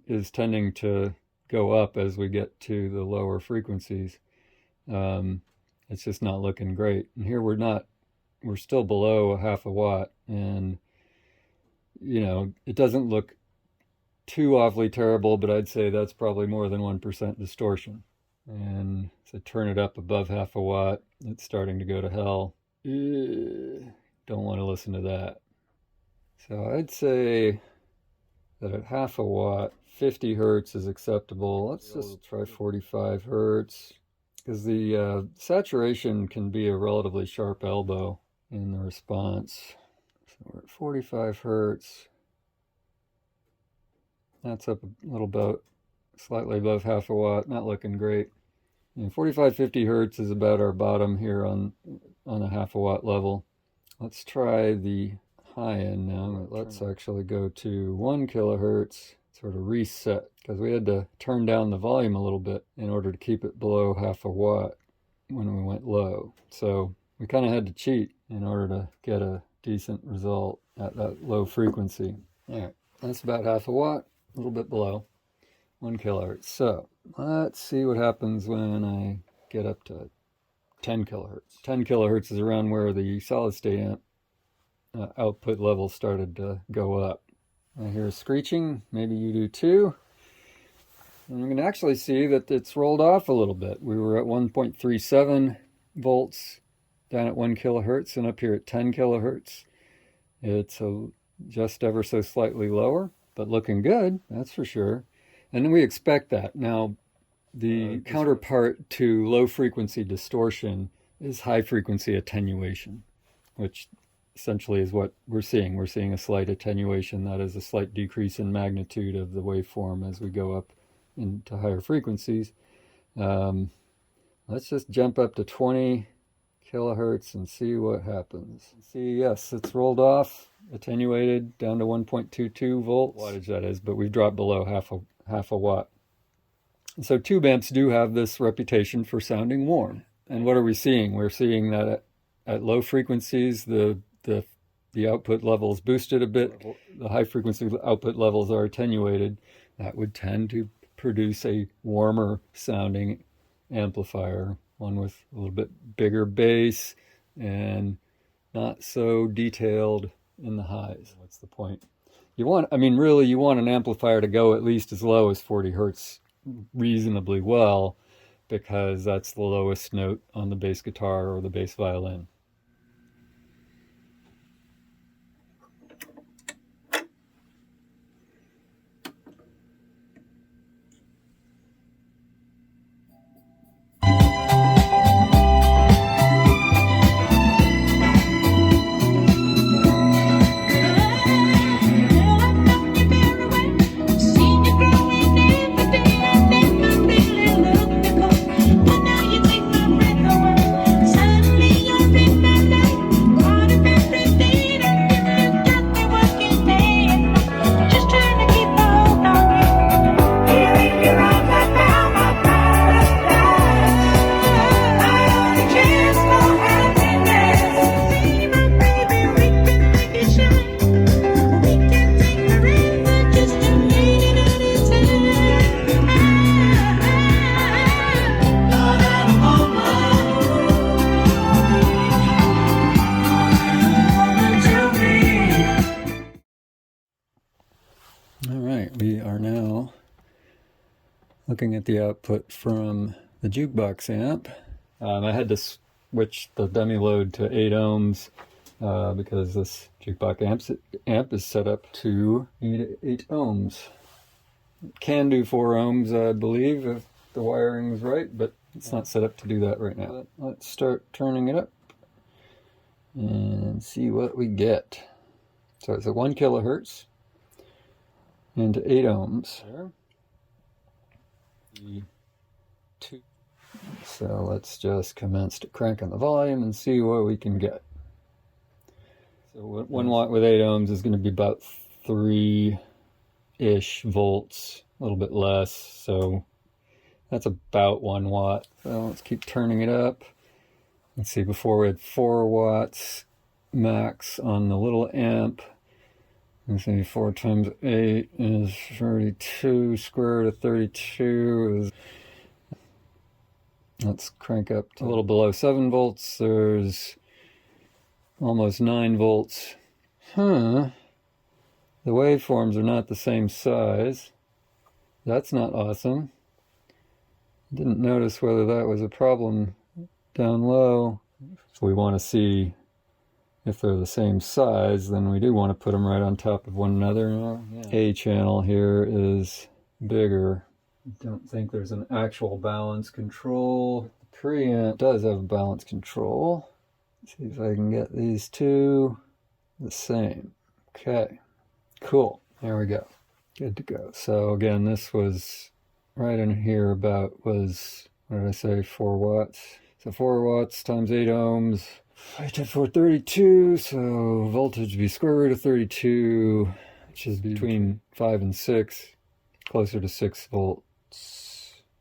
is tending to go up as we get to the lower frequencies. It's just not looking great. And here we're still below a half a watt, and you know, it doesn't look too awfully terrible, but I'd say that's probably more than 1% distortion. And so turn it up above half a watt, it's starting to go to hell. Don't want to listen to that. So I'd say that at half a watt, 50 hertz is acceptable. Let's just try 45 hertz, because the saturation can be a relatively sharp elbow in the response. So we're at 45 hertz. That's up a little bit, slightly above half a watt, not looking great. And 45-50 hertz is about our bottom here on a half a watt level. Let's try the high end now. Let's actually go to 1 kilohertz, sort of reset, because we had to turn down the volume a little bit in order to keep it below half a watt when we went low. So we kind of had to cheat in order to get a decent result at that low frequency. All right, that's about half a watt, a little bit below 1 kilohertz. So let's see what happens when I get up to 10 kilohertz. 10 kilohertz is around where the solid state amp output level started to go up. I hear screeching, maybe you do too. And we can actually see that it's rolled off a little bit. We were at 1.37 volts down at 1 kilohertz, and up here at 10 kilohertz. It's just ever so slightly lower, but looking good, that's for sure. And then we expect that. Now, the counterpart to low frequency distortion is high frequency attenuation, which essentially is what we're seeing. We're seeing a slight attenuation, that is a slight decrease in magnitude of the waveform as we go up into higher frequencies. Let's just jump up to 20 kilohertz and see what happens. See, yes, it's rolled off, attenuated down to 1.22 volts, wattage that is, but we've dropped below half a watt. And so tube amps do have this reputation for sounding warm. And what are we seeing? We're seeing that at low frequencies, the output levels boosted a bit. The high frequency output levels are attenuated. That would tend to produce a warmer sounding amplifier, one with a little bit bigger bass and not so detailed in the highs. What's the point? You want an amplifier to go at least as low as 40 hertz reasonably well, because that's the lowest note on the bass guitar or the bass violin. Suddenly you're in Looking at the output from the jukebox amp, I had to switch the dummy load to 8 ohms because this jukebox amp is set up to need 8 ohms. It can do 4 ohms, I believe, if the wiring is right, but it's not set up to do that right now. Let's start turning it up and see what we get. So it's at 1 kilohertz into 8 ohms. So let's just commence to crank on the volume and see what we can get. So 1 watt with 8 ohms is going to be about 3-ish volts, a little bit less. So that's about 1 watt. So let's keep turning it up. Let's see, before we had 4 watts max on the little amp. Let's see, 4 times 8 is 32, square root of 32 is... Let's crank up to a little below 7 volts. There's almost 9 volts. The waveforms are not the same size. That's not awesome. Didn't notice whether that was a problem down low. If we want to see if they're the same size, then we do want to put them right on top of one another. A channel here is bigger. Don't think there's an actual balance control. The preamp does have balance control. Let's see if I can get these two the same. Okay, cool. There we go. Good to go. So again, this was right in here about was, what did I say, 4 watts. So 4 watts times 8 ohms. Rated for 32, so voltage would be square root of 32, which is between 5 and 6, closer to 6 volts.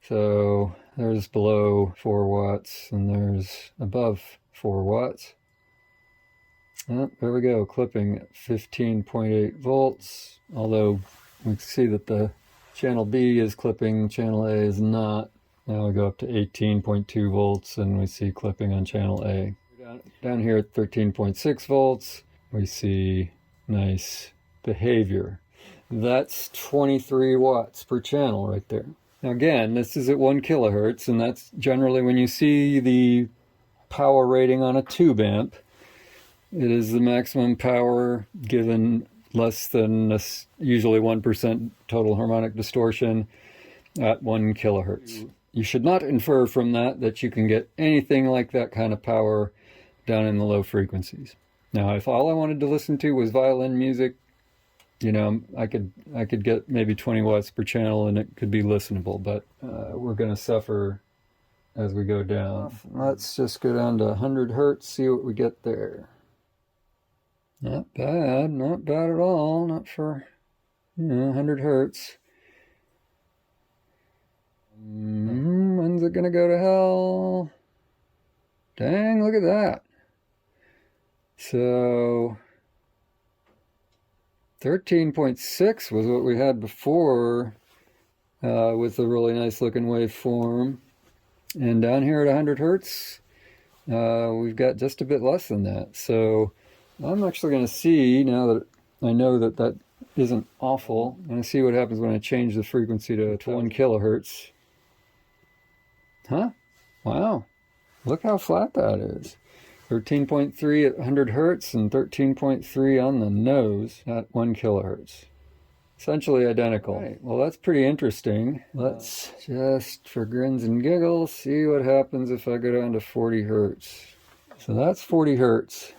So there's below 4 watts, and there's above 4 watts. Oh, there we go, clipping at 15.8 volts, although we can see that the channel B is clipping, channel A is not. Now we go up to 18.2 volts, and we see clipping on channel A. Down here at 13.6 volts, we see nice behavior. That's 23 watts per channel right there. Now again, this is at 1 kilohertz, and that's generally when you see the power rating on a tube amp. It is the maximum power given less than usually 1% total harmonic distortion at 1 kilohertz. You should not infer from that you can get anything like that kind of power down in the low frequencies. Now, if all I wanted to listen to was violin music, you know, I could get maybe 20 watts per channel and it could be listenable, but we're going to suffer as we go down. Let's just go down to 100 hertz, see what we get there. Not bad at all, not for, 100 hertz. When's it going to go to hell? Dang, look at that. So 13.6 was what we had before with a really nice looking waveform. And down here at 100 hertz, we've got just a bit less than that. So I'm actually going to see, now that I know that that isn't awful, I'm going to see what happens when I change the frequency to 1 kilohertz. Huh? Wow. Look how flat that is. 13.3 at 100 hertz and 13.3 on the nose at 1 kilohertz. Essentially identical. Right, well, that's pretty interesting. Let's just, for grins and giggles, see what happens if I go down to 40 hertz. So that's 40 hertz.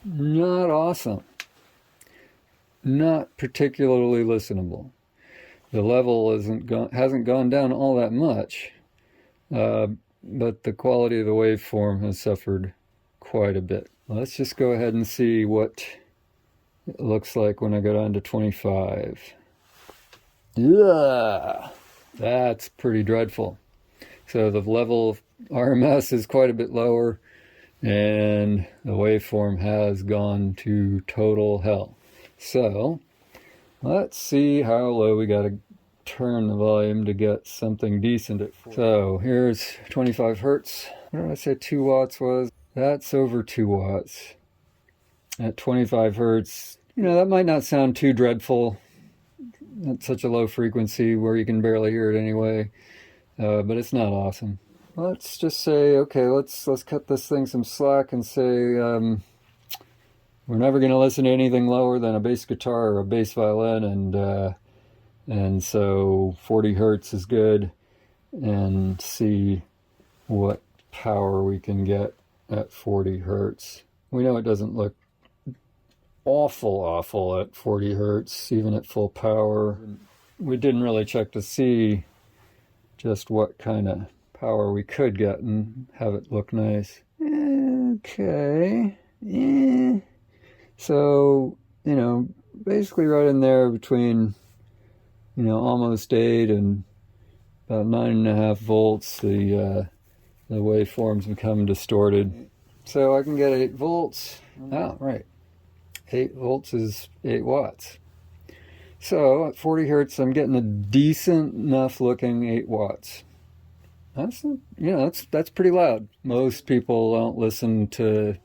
Not awesome. Not particularly listenable. The level hasn't gone down all that much. But the quality of the waveform has suffered quite a bit. Let's just go ahead and see what it looks like when I go down to 25. Yeah, that's pretty dreadful. So the level of RMS is quite a bit lower, and the waveform has gone to total hell. So let's see how low we got to turn the volume to get something decent at 40. So here's 25 hertz. What did I say 2 watts was? That's over 2 watts. At 25 hertz, that might not sound too dreadful. at such a low frequency where you can barely hear it anyway. But it's not awesome. Let's just say, okay, let's cut this thing some slack and say we're never going to listen to anything lower than a bass guitar or a bass violin, and so 40 hertz is good, and see what power we can get at 40 hertz. We know it doesn't look awful at 40 hertz, even at full power. We didn't really check to see just what kind of power we could get and have it look nice. Okay. So, basically right in there between, almost 8 and about 9.5 volts, the waveforms become distorted. So I can get 8 volts. Oh, right. 8 volts is 8 watts. So at 40 hertz, I'm getting a decent enough looking 8 watts. That's, that's pretty loud. Most people don't listen to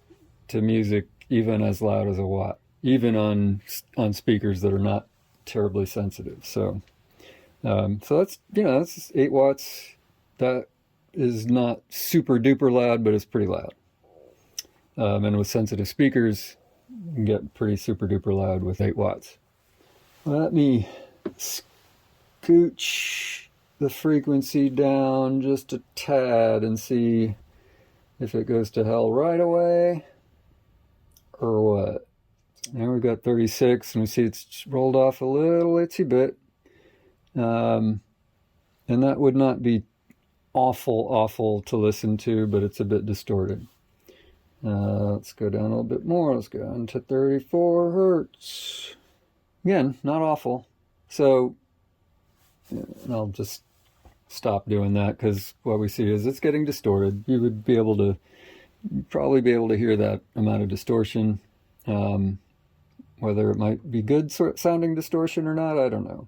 music even as loud as a watt, even on speakers that are not terribly sensitive. So that's, that's 8 watts. That is not super duper loud, but it's pretty loud. And with sensitive speakers, you can get pretty super duper loud with 8 watts. Let me scooch the frequency down just a tad and see if it goes to hell right away or what. Now we've got 36 and we see it's rolled off a little itsy bit. And that would not be awful to listen to, but it's a bit distorted. Let's go down a little bit more. Let's go down to 34 hertz. Again, not awful. So I'll just stop doing that because what we see is it's getting distorted. You would probably be able to hear that amount of distortion. Whether it might be good sounding distortion or not, I don't know.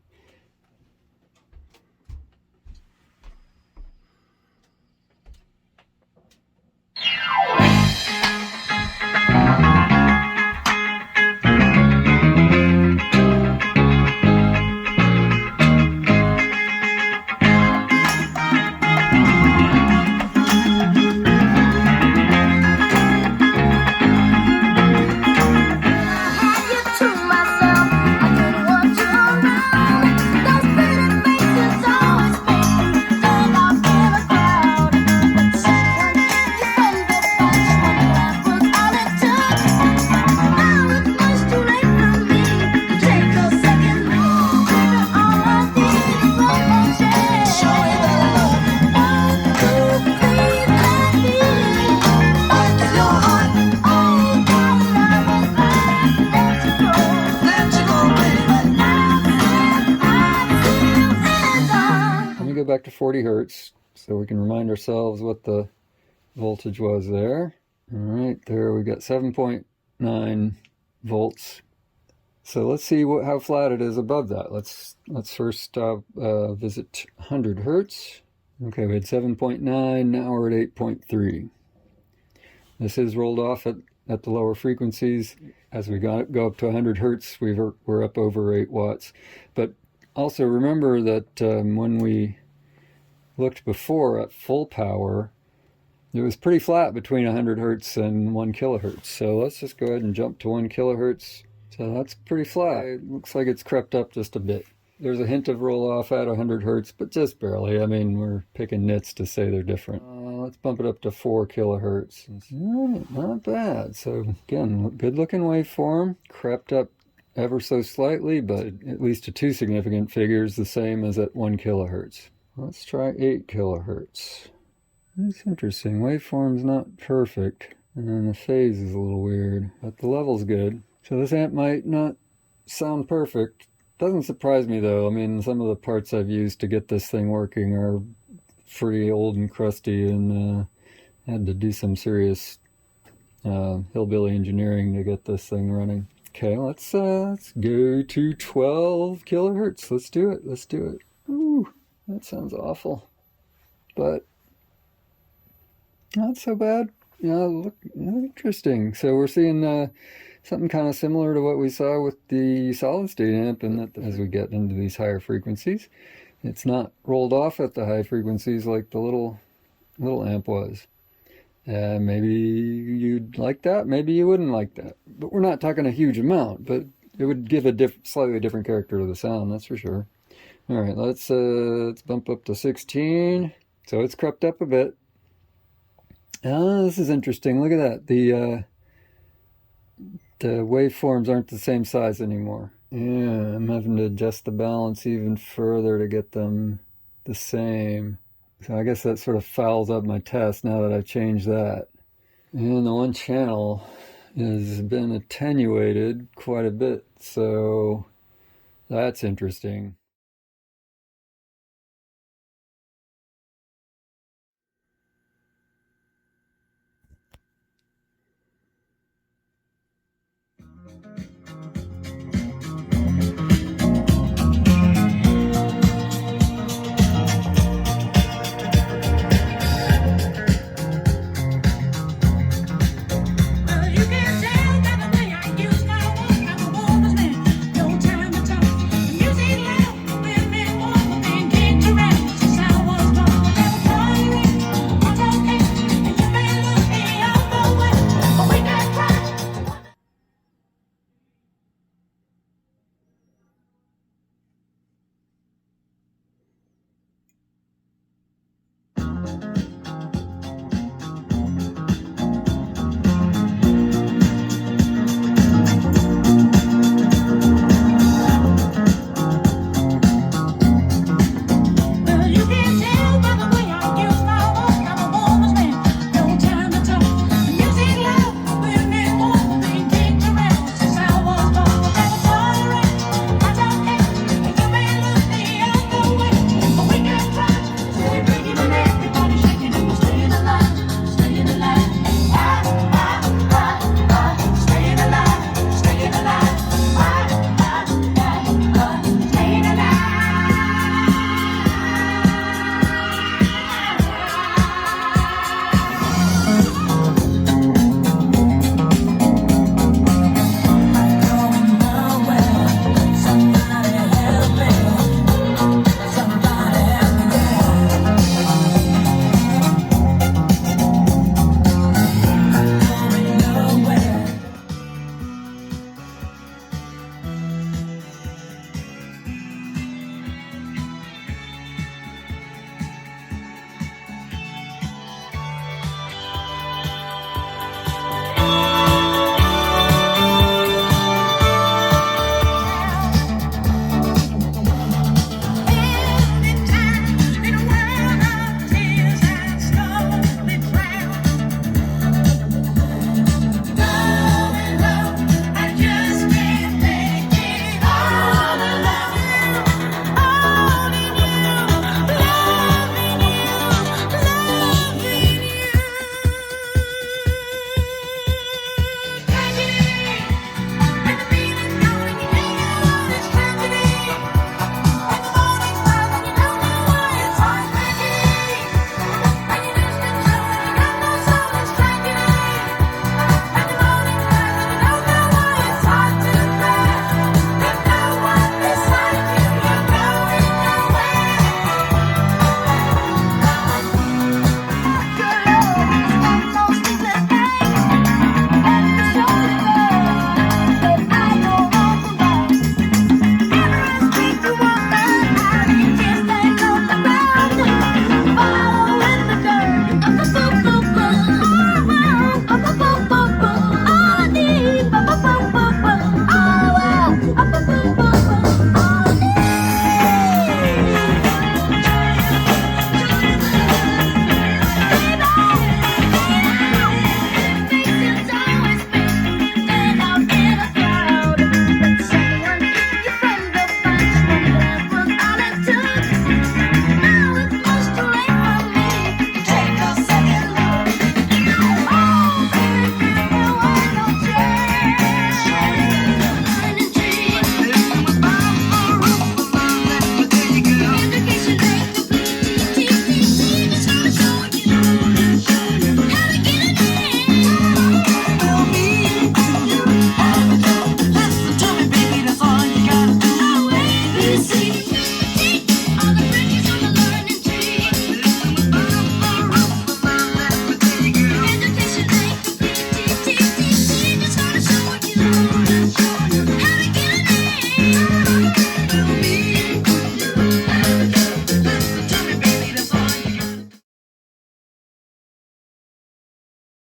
Back to 40 hertz so we can remind ourselves what the voltage was there. All right, there we got 7.9 volts. So let's see how flat it is above that. Let's first visit 100 hertz. Okay, we had 7.9, now we're at 8.3. This is rolled off at the lower frequencies. As we go up to 100 hertz, we're up over 8 watts. But also remember that when we looked before at full power, it was pretty flat between 100 hertz and 1 kilohertz. So let's just go ahead and jump to 1 kilohertz. So that's pretty flat. It looks like it's crept up just a bit. There's a hint of roll off at 100 hertz, but just barely. I mean, we're picking nits to say they're different. Let's bump it up to 4 kilohertz. All right, not bad. So again, good looking waveform, crept up ever so slightly, but at least to 2 significant figures, the same as at 1 kilohertz. Let's try 8 kilohertz. That's interesting. Waveform's not perfect, and the phase is a little weird, but the level's good. So this amp might not sound perfect. Doesn't surprise me though. I mean, some of the parts I've used to get this thing working are pretty old and crusty, and had to do some serious hillbilly engineering to get this thing running. Okay, let's go to 12 kilohertz. Let's do it. Ooh. That sounds awful, but not so bad. Look interesting. So we're seeing Something kind of similar to what we saw with the solid state amp, and that as we get into these higher frequencies, it's not rolled off at the high frequencies like the little amp was. Maybe you'd like that, maybe you wouldn't like that. But we're not talking a huge amount, but it would give a slightly different character to the sound, that's for sure. All right, let's bump up to 16. So it's crept up a bit. This is interesting. Look at that. The waveforms aren't the same size anymore. Yeah, I'm having to adjust the balance even further to get them the same. So I guess that sort of fouls up my test now that I've changed that. And the one channel has been attenuated quite a bit, so that's interesting.